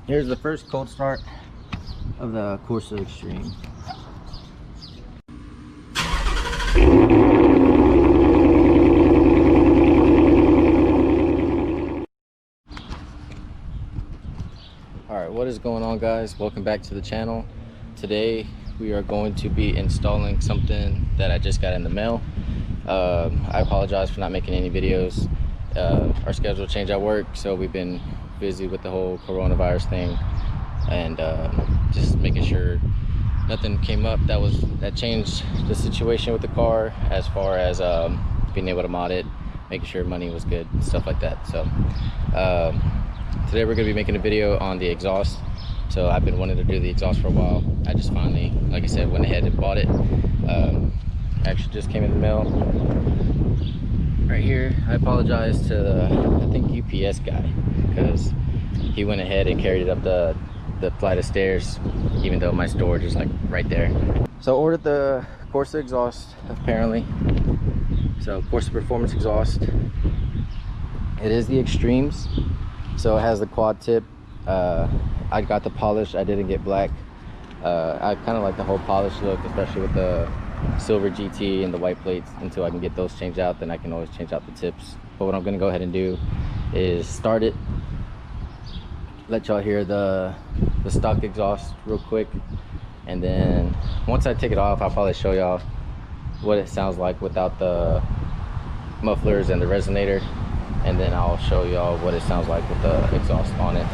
Here's the first cold start of the Corsa Extreme. Alright, what is going on, guys? Welcome back to the channel. Today we are going to be installing something that I just got in the mail. I apologize for not making any videos. Our schedule changed at work, so we've been busy with the whole coronavirus thing, and just making sure nothing came up that changed the situation with the car, as far as being able to mod it, making sure money was good, stuff like that. So today we're going to be making a video on the exhaust. So I've been wanting to do the exhaust for a while. I just finally, like I said, went ahead and bought it. Actually just came in the mail right here. I apologize to the, I think, UPS guy, because he went ahead and carried it up the flight of stairs, even though my storage is like right there. So I ordered the Corsa exhaust, apparently. So Corsa Performance exhaust. It is the Extremes, so it has the quad tip. I got the polish, I didn't get black. I kind of like the whole polish look, especially with the silver GT and the white plates. Until I can get those changed out, then I can always change out the tips. But what I'm going to go ahead and do is start it, let y'all hear the stock exhaust real quick, and then once I take it off, I'll probably show y'all what it sounds like without the mufflers and the resonator, and then I'll show y'all what it sounds like with the exhaust on it.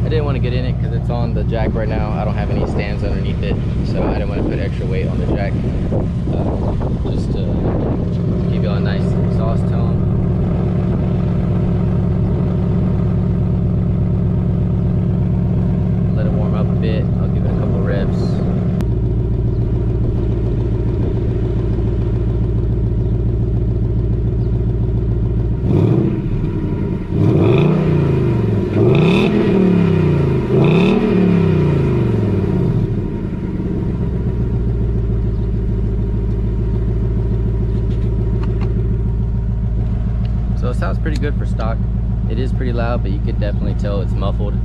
I didn't want to get in it because it's on the jack right now. I don't have any stands underneath it, so I didn't want to put extra weight on the jack. Just to give you a nice exhaust tone. Let it warm up a bit. I'll give it a couple revs. So it sounds pretty good for stock. It is pretty loud, but you could definitely tell it's muffled.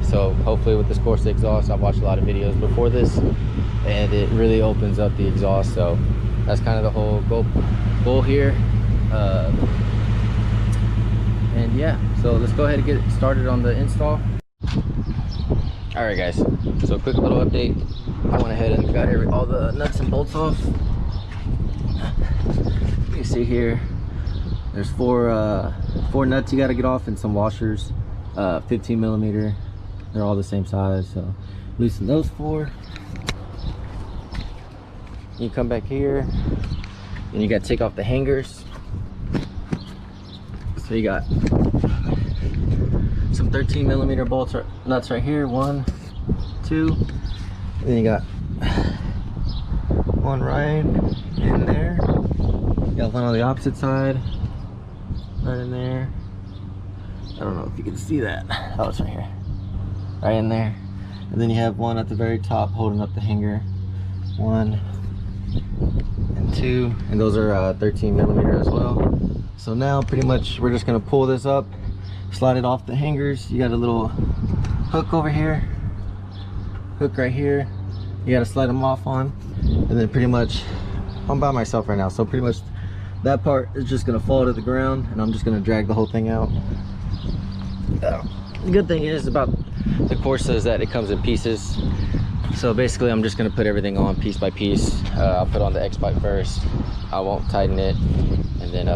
So hopefully with this Corsa exhaust, I've watched a lot of videos before this, and it really opens up the exhaust. So that's kind of the whole goal here. And yeah, so let's go ahead and get started on the install. All right, guys, so quick little update. I went ahead and got all the nuts and bolts off. You can see here, there's four nuts you got to get off, and some washers, 15 millimeter. They're all the same size, so loosen those four. You come back here, and you got to take off the hangers. So you got some 13 millimeter bolts, nuts right here, 1, 2, and then you got one right in there. You got one on the opposite side, right in there. I don't know if you can see that. Oh, it's right here, right in there. And then you have one at the very top holding up the hanger, 1 and 2, and those are 13 millimeter as well. So now pretty much we're just gonna pull this up, slide it off the hangers. You got a little hook over here, hook right here. You gotta slide them off on, and then pretty much, I'm by myself right now, so pretty much that part is just gonna fall to the ground, and I'm just gonna drag the whole thing out. The good thing is about the Corsa is that it comes in pieces. So basically I'm just gonna put everything on piece by piece. I'll put on the X pipe first. I won't tighten it, and then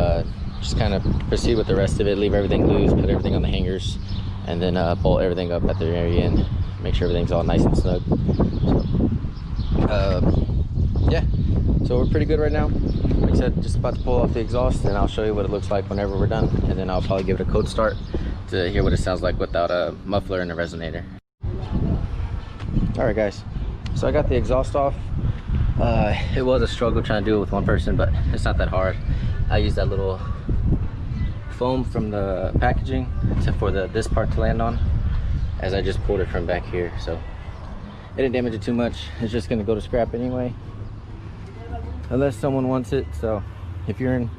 just kind of proceed with the rest of it. Leave everything loose, put everything on the hangers, and then bolt everything up at the very end. Make sure everything's all nice and snug. So, yeah, so we're pretty good right now. Like I said, just about to pull off the exhaust, and I'll show you what it looks like whenever we're done, and then I'll probably give it a cold start to hear what it sounds like without a muffler and a resonator. All right, guys, so I got the exhaust off. It was a struggle trying to do it with one person, but it's not that hard. I use that little foam from the packaging for this part to land on, as I just pulled it from back here. So it didn't damage it too much. It's just gonna go to scrap anyway, unless someone wants it. So if you're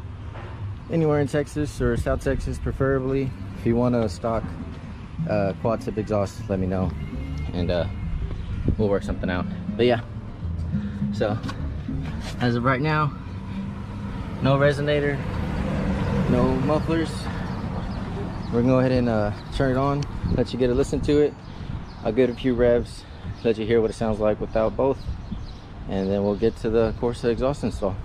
anywhere in Texas or South Texas preferably, if you want a stock quad tip exhaust, let me know, and we'll work something out. But yeah, so as of right now, no resonator, no mufflers. We're gonna go ahead and turn it on, let you get a listen to it. I'll get a few revs, let you hear what it sounds like without both, and then we'll get to the Corsa exhaust install.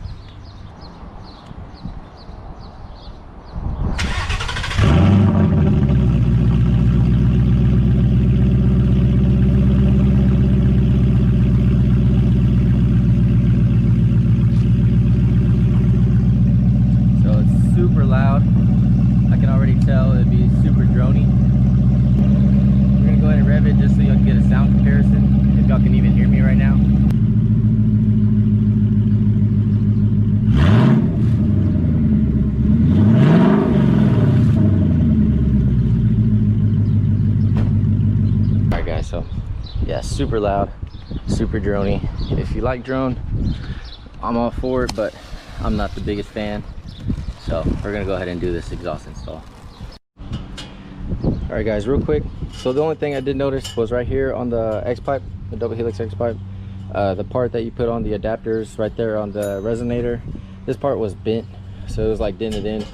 Super loud. I can already tell it'd be super drony. We're gonna go ahead and rev it just so y'all can get a sound comparison, if y'all can even hear me right now. Alright guys, so yeah, super loud, super drony. If you like drone, I'm all for it, but I'm not the biggest fan. So we're gonna go ahead and do this exhaust install. All right guys, real quick. So the only thing I did notice was right here on the X pipe, the double helix X pipe, the part that you put on the adapters right there on the resonator, this part was bent. So it was like dented in.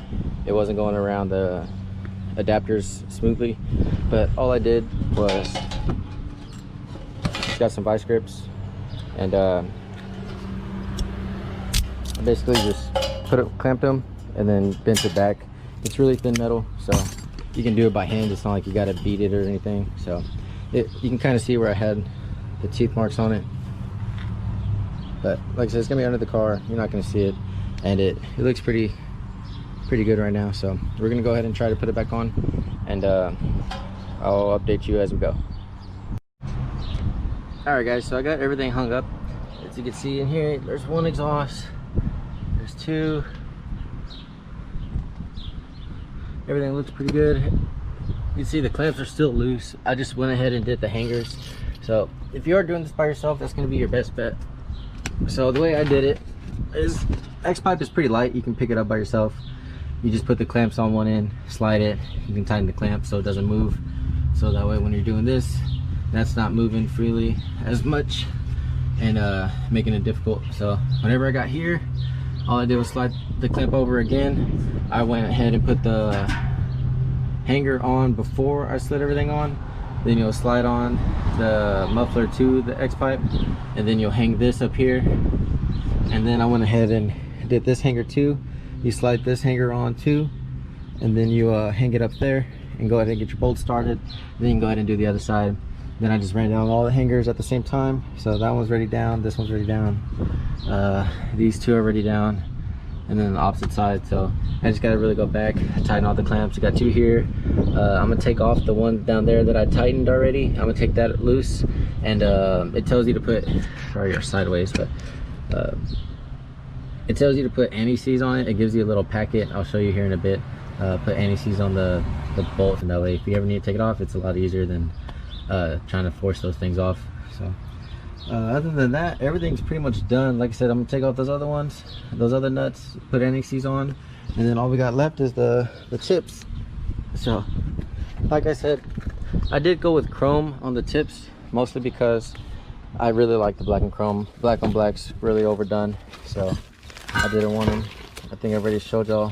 It wasn't going around the adapters smoothly. But all I did was just got some vice grips and I basically just clamped them and then bent it back. It's really thin metal, so you can do it by hand. It's not like you gotta beat it or anything. So you can kind of see where I had the teeth marks on it, but like I said, it's gonna be under the car. You're not gonna see it, and it looks pretty good right now. So we're gonna go ahead and try to put it back on, and I'll update you as we go. All right guys, so I got everything hung up. As you can see in here, there's one exhaust, there's two. Everything looks pretty good. You can see the clamps are still loose. I just went ahead and did the hangers. So if you are doing this by yourself, that's gonna be your best bet. So the way I did it is, X pipe is pretty light. You can pick it up by yourself. You just put the clamps on one end, slide it. You can tighten the clamp so it doesn't move. So that way when you're doing this, that's not moving freely as much and making it difficult. So whenever I got here, all I did was slide the clamp over again. I went ahead and put the hanger on before I slid everything on. Then you'll slide on the muffler to the X pipe, and then you'll hang this up here. And then I went ahead and did this hanger too. You slide this hanger on too, and then you hang it up there and go ahead and get your bolt started. Then you can go ahead and do the other side. Then I just ran down all the hangers at the same time. So that one's already down, this one's already down, these two are already down, and then the opposite side. So I just gotta really go back, tighten all the clamps. You got two here. I'm gonna take off the one down there that I tightened already. I'm gonna take that loose, and it tells you to put, sorry you're sideways, but it tells you to put anti-seize on it. It gives you a little packet. I'll show you here in a bit. Put anti-seize on the bolt, and that way if you ever need to take it off, it's a lot easier than trying to force those things off. So other than that, everything's pretty much done. Like I said, I'm gonna take off those other ones, those other nuts, put anti-seize on, and then all we got left is the tips. So like I said, I did go with chrome on the tips, mostly because I really like the black and chrome. Black on black's really overdone, so I didn't want them. I think I already showed y'all.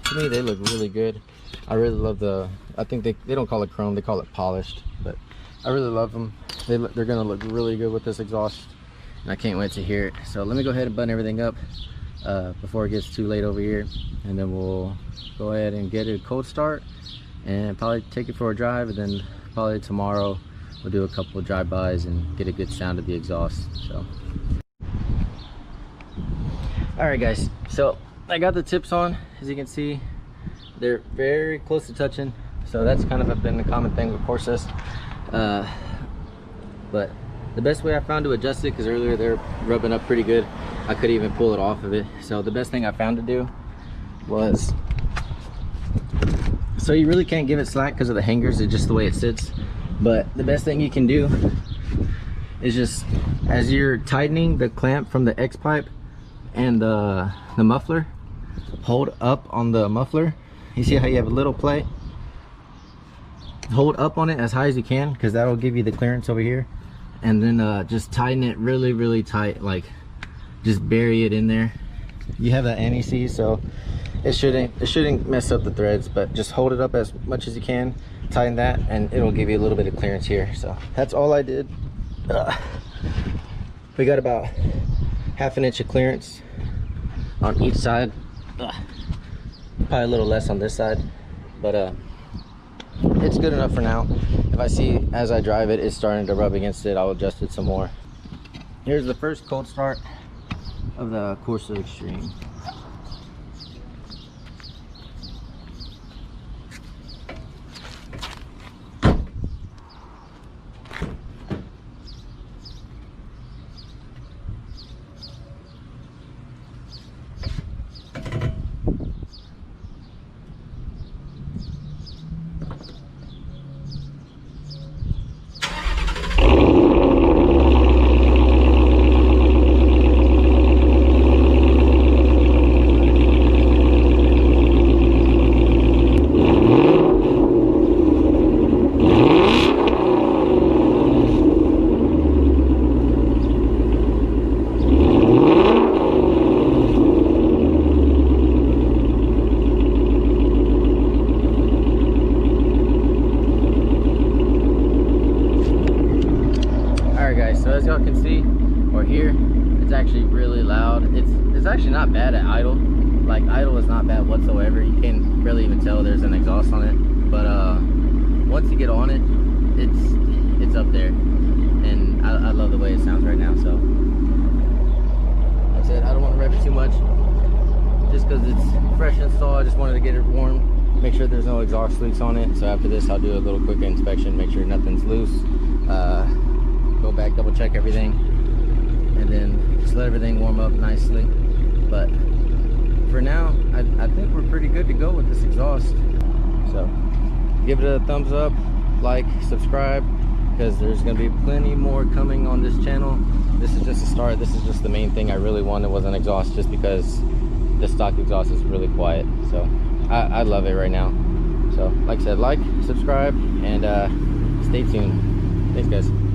To me, they look really good. I really love the, I think they don't call it chrome, they call it polished, but I really love them. They're gonna look really good with this exhaust, and I can't wait to hear it. So let me go ahead and button everything up before it gets too late over here, and then we'll go ahead and get a cold start and probably take it for a drive, and then probably tomorrow we'll do a couple of drive-bys and get a good sound of the exhaust. So all right guys, so I got the tips on. As you can see, they're very close to touching, so that's kind of been a common thing with Corsas. But the best way I found to adjust it, because earlier they're rubbing up pretty good, I couldn't even pull it off of it. So the best thing I found to do was, so you really can't give it slack because of the hangers, it's just the way it sits. But the best thing you can do is just, as you're tightening the clamp from the X pipe and the muffler, hold up on the muffler. You see how you have a little plate? Hold up on it as high as you can, because that'll give you the clearance over here. And then just tighten it really, really tight, like just bury it in there. You have that anti-seize, so it shouldn't mess up the threads, but just hold it up as much as you can, tighten that, and it'll give you a little bit of clearance here. So that's all I did. We got about ½ inch of clearance on each side. Probably a little less on this side, but it's good enough for now. If I see as I drive it, it's starting to rub against it, I'll adjust it some more. Here's the first cold start of the Corsa Extreme. So as y'all can see or hear, it's actually really loud. It's actually not bad at idle. Like idle is not bad whatsoever. You can't really even tell there's an exhaust on it. But once you get on it, it's up there, and I love the way it sounds right now. So like I said, I don't want to rev it too much, just because it's fresh install. I just wanted to get it warm, make sure there's no exhaust leaks on it. So after this, I'll do a little quick inspection, make sure nothing's loose. Go back, double check everything, and then just let everything warm up nicely. But for now, I think we're pretty good to go with this exhaust. So give it a thumbs up, like, subscribe, because there's going to be plenty more coming on this channel. This is just a start. This is just the main thing I really wanted was an exhaust, just because the stock exhaust is really quiet. So I love it right now. So like I said, like, subscribe, and stay tuned. Thanks guys.